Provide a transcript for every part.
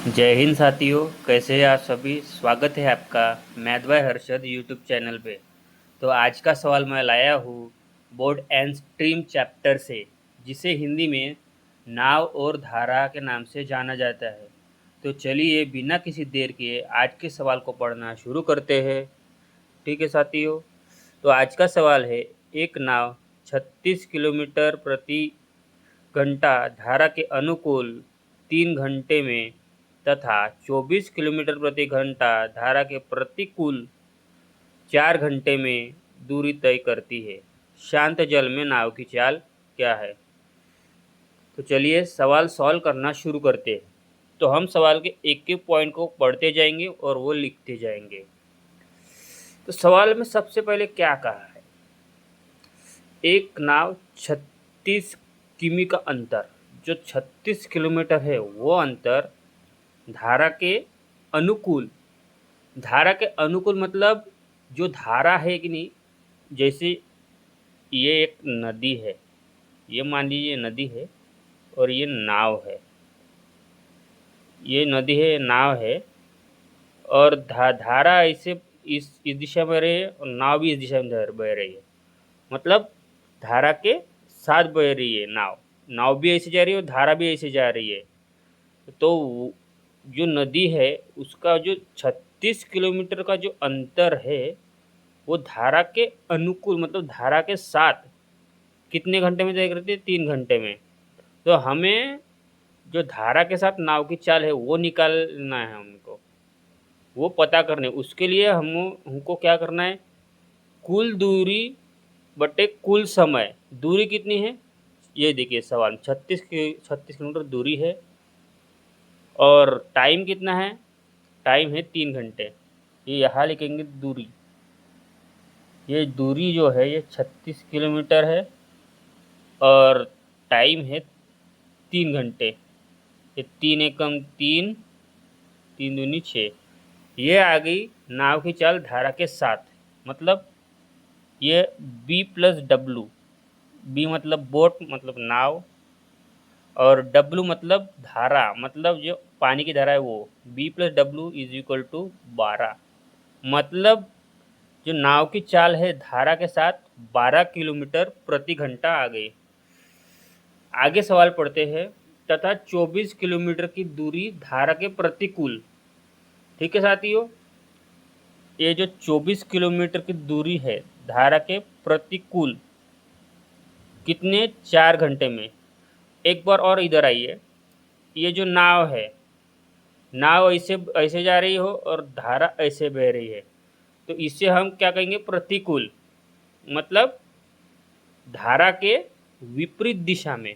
जय हिंद साथियों, कैसे हैं आप सभी। स्वागत है आपका math bye Harshad YouTube channel पे। तो आज का सवाल मैं लाया हूँ बोर्ड एंड स्ट्रीम चैप्टर से, जिसे हिंदी में नाव और धारा के नाम से जाना जाता है। तो चलिए बिना किसी देर के आज के सवाल को पढ़ना शुरू करते हैं। ठीक है साथियों, तो आज का सवाल है, एक नाव 36 किलोमीटर प्रति घंटा धारा के अनुकूल 3 घंटे में तथा 24 किलोमीटर प्रति घंटा धारा के प्रतिकूल 4 घंटे में दूरी तय करती है। शांत जल में नाव की चाल क्या है। तो चलिए सवाल सॉल्व करना शुरू करते हैं। तो हम सवाल के एक एक पॉइंट को पढ़ते जाएंगे और वो लिखते जाएंगे। तो सवाल में सबसे पहले क्या कहा है, एक नाव 36 किमी का अंतर, जो 36 किलोमीटर है वो अंतर धारा के अनुकूल, धारा के अनुकूल मतलब जो धारा है कि नहीं, जैसे ये एक नदी है, ये मान लीजिए नदी है और ये नाव है, ये नदी है नाव है और धारा ऐसे इस दिशा में रही है और नाव भी इस दिशा में बह रही है। मतलब धारा के साथ बह रही है नाव, नाव भी ऐसे जा रही है और धारा भी ऐसे जा रही है। तो जो नदी है उसका जो 36 किलोमीटर का जो अंतर है वो धारा के अनुकूल मतलब धारा के साथ कितने घंटे में तय करती है, 3 घंटे में। तो हमें जो धारा के साथ नाव की चाल है वो निकालना है, हमको वो पता करने। उसके लिए हमको क्या करना है, कुल दूरी बटे कुल समय। दूरी कितनी है, ये देखिए सवाल 36 किलोमीटर दूरी है और टाइम कितना है, टाइम है 3 घंटे। ये यहाँ लिखेंगे दूरी, ये दूरी जो है ये 36 किलोमीटर है और टाइम है 3 घंटे। ये 3 एकम 3, 3 दूनी 6। ये आ गई नाव की चाल धारा के साथ। मतलब ये बी प्लस डब्लू, बी मतलब बोट मतलब नाव और डब्लू मतलब धारा मतलब जो पानी की धारा है वो, B plus W is equal to 12। मतलब जो नाव की चाल है धारा के साथ 12 किलोमीटर प्रति घंटा आ गई। आगे सवाल पढ़ते हैं, तथा 24 किलोमीटर की दूरी धारा के प्रतिकूल। ठीक है साथियों, ये जो 24 किलोमीटर की दूरी है धारा के प्रतिकूल कितने, 4 घंटे में। एक बार और इधर आइए, ये जो नाव है, नाव ऐसे ऐसे जा रही हो और धारा ऐसे बह रही है, तो इससे हम क्या कहेंगे, प्रतिकूल। मतलब धारा के विपरीत दिशा में,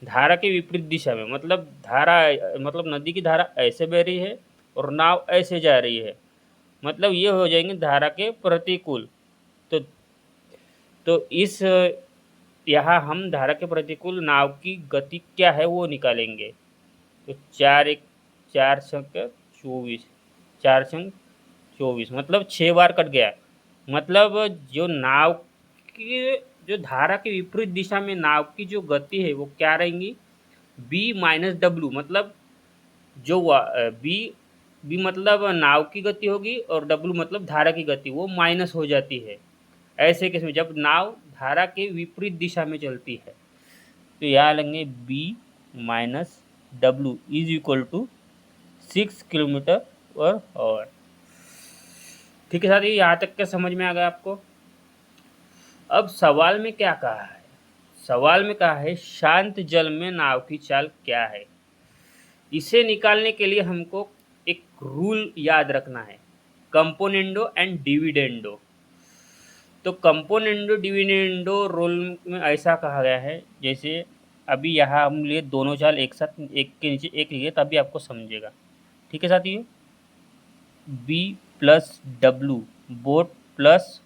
धारा के विपरीत दिशा में मतलब धारा मतलब नदी की धारा ऐसे बह रही है और नाव ऐसे जा रही है, मतलब ये हो जाएंगे धारा के प्रतिकूल। तो इस यहाँ हम धारा के प्रतिकूल नाव की गति क्या है वो निकालेंगे। तो 4×1 = 4, 4×24 मतलब 6 बार कट गया। मतलब जो नाव की जो धारा के विपरीत दिशा में नाव की जो गति है वो क्या रहेंगी, बी माइनस डब्लू। मतलब जो बी बी मतलब नाव की गति होगी और डब्लू मतलब धारा की गति, वो माइनस हो जाती है ऐसे केस में जब नाव धारा के विपरीत दिशा में चलती है। तो यहाँ लेंगे B minus W is equal to 6 kilometre hour. ठीक है साथी, यहाँ तक क्या समझ में आ गया आपको। अब सवाल में क्या कहा है, सवाल में कहा है शांत जल में नाव की चाल क्या है। इसे निकालने के लिए हमको एक रूल याद रखना है, कंपोनेंडो एंड डिविडेंडो। तो कंपोनेंडो डिविडेंडो रूल में ऐसा कहा गया है, जैसे अभी यहाँ हम लिए दोनों चाल एक साथ एक के नीचे एक लिए तभी आपको समझेगा। ठीक है साथियों, B plus W boat plus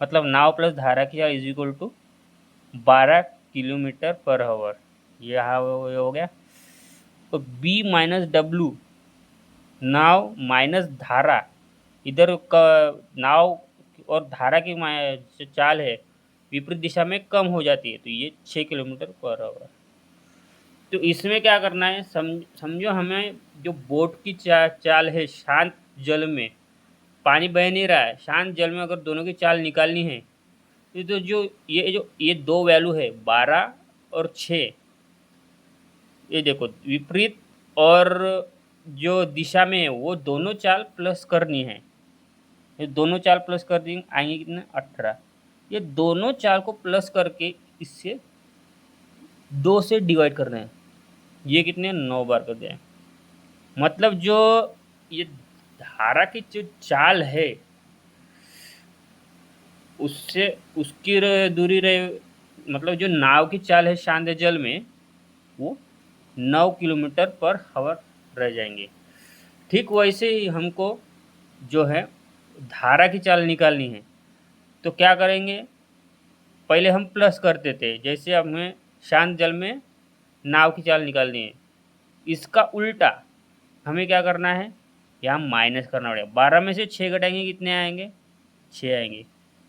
मतलब नाव प्लस धारा की चाल इज इक्वल टू 12 किलोमीटर/आवर। यहाँ हो गया। तो बी माइनस डब्लू नाव माइनस धारा, इधर का नाव और धारा की जो चाल है विपरीत दिशा में कम हो जाती है, तो ये 6 किलोमीटर/आवर। तो इसमें क्या करना है, समझो हमें जो बोट की चाल है, शांत जल में पानी बह नहीं रहा है, शांत जल में अगर दोनों की चाल निकालनी है, तो ये दो वैल्यू है 12 और 6, ये देखो विपरीत और जो दिशा में है वो दोनों चाल प्लस करनी है। ये दोनों चाल प्लस कर देंगे, आएंगे कितने 18। ये दोनों चाल को प्लस करके इससे 2 से डिवाइड करना है, ये कितने 9 बार कर दिया। मतलब जो ये धारा की जो चाल है उससे उसकी दूरी रहे, मतलब जो नाव की चाल है शांत जल में वो 9 किलोमीटर पर आवर रह जाएंगे। ठीक वैसे ही हमको जो है धारा की चाल निकालनी है, तो क्या करेंगे, पहले हम प्लस करते थे, जैसे हमें शांत जल में नाव की चाल निकालनी है, इसका उल्टा हमें क्या करना है, यहाँ माइनस करना पड़ेगा। 12 में से 6 घटाएंगे कितने आएंगे, 6 आएंगे।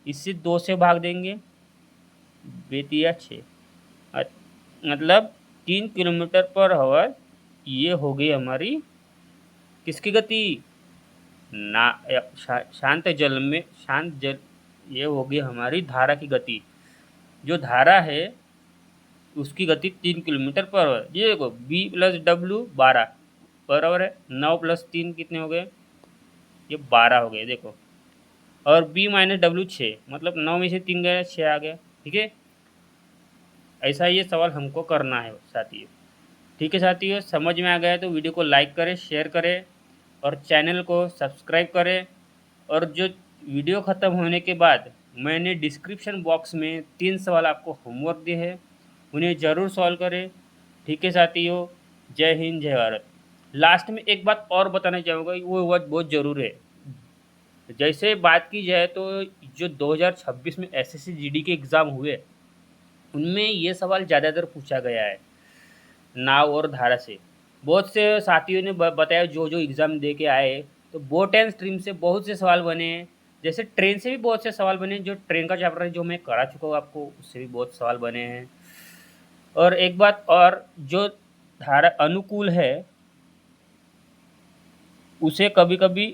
इससे 2 से भाग देंगे, बेतिया 6, मतलब 3 किलोमीटर पर आवर। ये हो गई हमारी किसकी गति, ना शांत जल में, शांत जल, ये हो गई हमारी धारा की गति। जो धारा है उसकी गति 3 किलोमीटर पर आवर। ये देखो बी प्लस डब्ल्यू 12 बराबर है 9 प्लस 3 कितने हो गए, ये 12 हो गए देखो। और बी माइनस डब्ल्यू 6, मतलब 9 में से 3 गए 6 आ गया। ठीक है, ऐसा ये सवाल हमको करना है साथियों। ठीक है साथियों, समझ में आ गया तो वीडियो को लाइक करें, शेयर करें और चैनल को सब्सक्राइब करें। और जो वीडियो ख़त्म होने के बाद मैंने डिस्क्रिप्शन बॉक्स में 3 सवाल आपको होमवर्क दिए हैं, उन्हें ज़रूर सॉल्व करें। ठीक है साथियों, जय हिंद जय भारत। लास्ट में एक बात और बताना चाहूँगा, वो बात बहुत ज़रूर है। जैसे बात की जाए तो जो 2026 में एसएससी जीडी के एग्ज़ाम हुए, उनमें ये सवाल ज़्यादातर पूछा गया है नाव और धारा से। बहुत से साथियों ने बताया जो जो एग्ज़ाम दे के आए, तो बोट एंड स्ट्रीम से बहुत से सवाल बने हैं। जैसे ट्रेन से भी बहुत से सवाल बने, जो ट्रेन का चैप्टर है जो मैं करा चुका हूँ आपको, उससे भी बहुत सवाल बने हैं। और एक बात और, जो धारा अनुकूल है उसे कभी कभी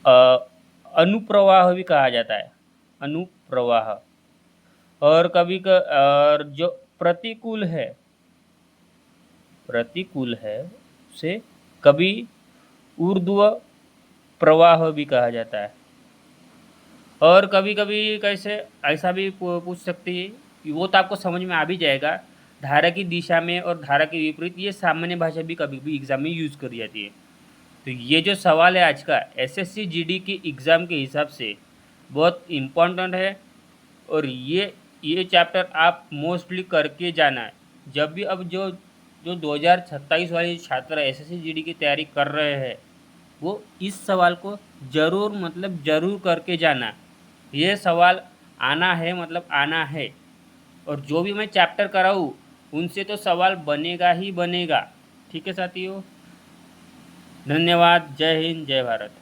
अनुप्रवाह भी कहा जाता है, अनुप्रवाह। और और जो प्रतिकूल है, उसे कभी ऊर्ध्व प्रवाह भी कहा जाता है। और कभी कभी कैसे ऐसा भी पूछ सकती है, वो तो आपको समझ में आ भी जाएगा। धारा की दिशा में और धारा के विपरीत, ये सामान्य भाषा भी कभी भी एग्ज़ाम में यूज़ करी जाती है। तो ये जो सवाल है आज का एसएससी जीडी के एग्ज़ाम के हिसाब से बहुत इम्पोर्टेंट है। और ये चैप्टर आप मोस्टली करके जाना है। जब भी अब जो जो 2027 वाले छात्र एसएससी जीडी की तैयारी कर रहे हैं, वो इस सवाल को ज़रूर, मतलब ज़रूर करके जाना। ये सवाल आना है, मतलब आना है। और जो भी मैं चैप्टर कराऊँ उनसे तो सवाल बनेगा ही बनेगा। ठीक है साथियों, धन्यवाद, जय हिंद जय भारत।